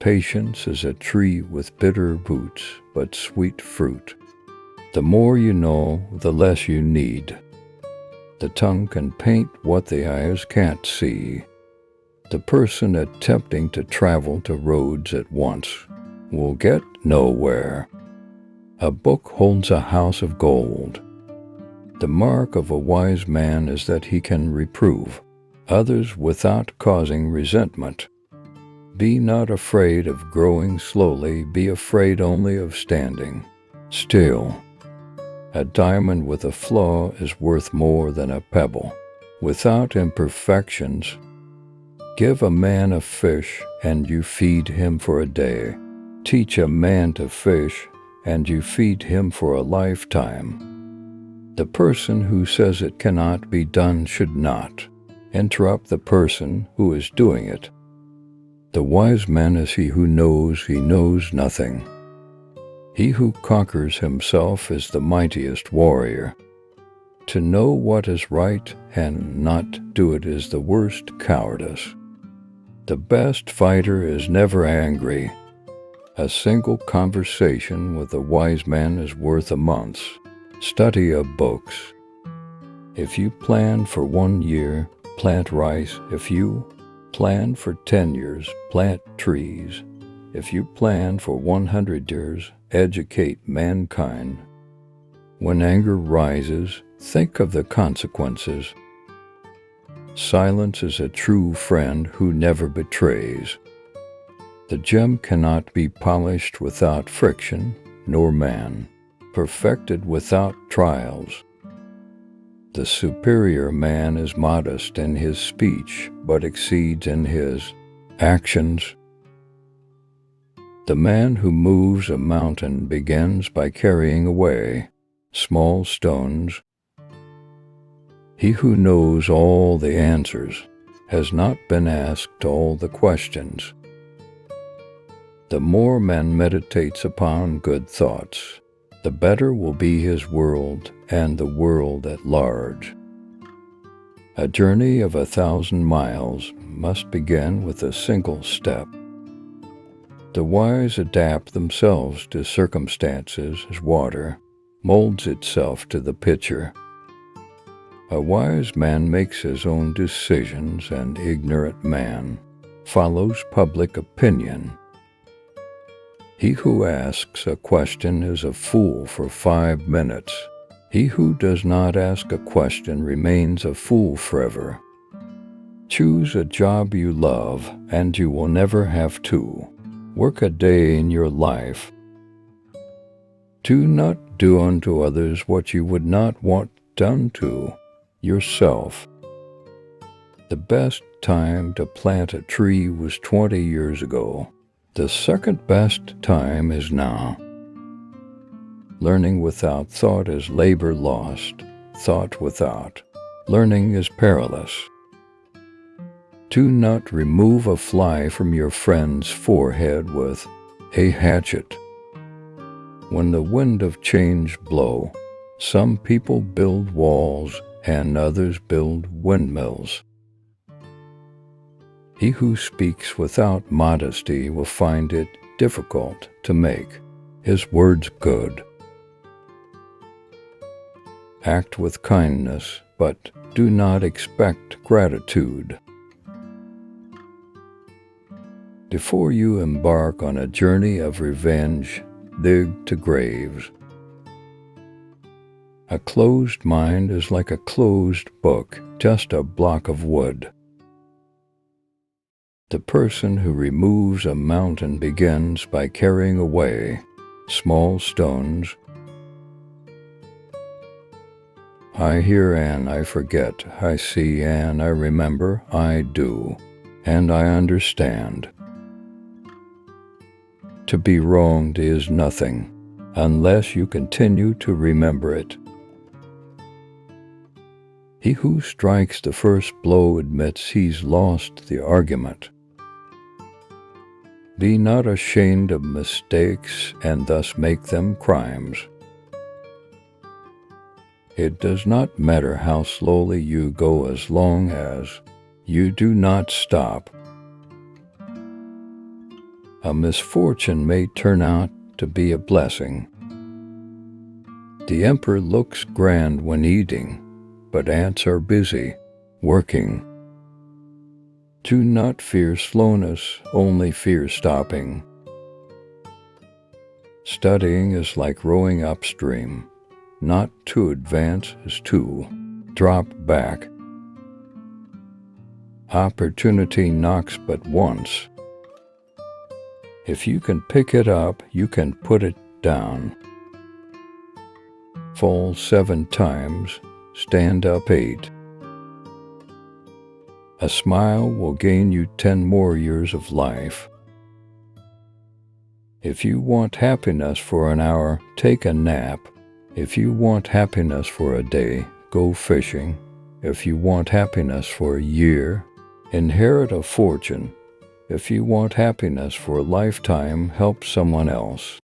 Patience is a tree with bitter roots, but sweet fruit. The more you know, the less you need. The tongue can paint what the eyes can't see. The person attempting to travel to roads at once will get nowhere. A book holds a house of gold. The mark of a wise man is that he can reprove others without causing resentment. Be not afraid of growing slowly, be afraid only of standing still. A diamond with a flaw is worth more than a pebble without imperfections. Give a man a fish, and you feed him for a day. Teach a man to fish, and you feed him for a lifetime. The person who says it cannot be done should not interrupt the person who is doing it. The wise man is he knows nothing. He who conquers himself is the mightiest warrior. To know what is right and not do it is the worst cowardice. The best fighter is never angry. A single conversation with a wise man is worth a month's study of books. If you plan for 1 year, plant rice. If you plan for 10 years, plant trees. If you plan for 100 years, educate mankind. When anger rises, think of the consequences. Silence is a true friend who never betrays. The gem cannot be polished without friction, nor man perfected without trials. The superior man is modest in his speech, but exceeds in his actions. The man who moves a mountain begins by carrying away small stones. He who knows all the answers has not been asked all the questions. The more man meditates upon good thoughts, the better will be his world and the world at large. A journey of 1,000 miles must begin with a single step. The wise adapt themselves to circumstances as water molds itself to the pitcher. A wise man makes his own decisions, and ignorant man follows public opinion. He who asks a question is a fool for 5 minutes. He who does not ask a question remains a fool forever. Choose a job you love, and you will never have to work a day in your life. Do not do unto others what you would not want done to yourself. The best time to plant a tree was 20 years ago. The second best time is now. Learning without thought is labor lost. Thought without learning is perilous. Do not remove a fly from your friend's forehead with a hatchet. When the wind of change blow, some people build walls and others build windmills. He who speaks without modesty will find it difficult to make his words good. Act with kindness, but do not expect gratitude. Before you embark on a journey of revenge, dig to graves. A closed mind is like a closed book, just a block of wood. The person who removes a mountain begins by carrying away small stones. I hear and I forget, I see and I remember, I do, and I understand. To be wronged is nothing, unless you continue to remember it. He who strikes the first blow admits he's lost the argument. Be not ashamed of mistakes and thus make them crimes. It does not matter how slowly you go as long as you do not stop. A misfortune may turn out to be a blessing. The emperor looks grand when eating, but ants are busy, working. Do not fear slowness, only fear stopping. Studying is like rowing upstream. Not to advance is to drop back. Opportunity knocks but once. If you can pick it up, you can put it down. Fall 7 times, stand up 8. A smile will gain you 10 more years of life. If you want happiness for an hour, take a nap. If you want happiness for a day, go fishing. If you want happiness for a year, inherit a fortune. If you want happiness for a lifetime, help someone else.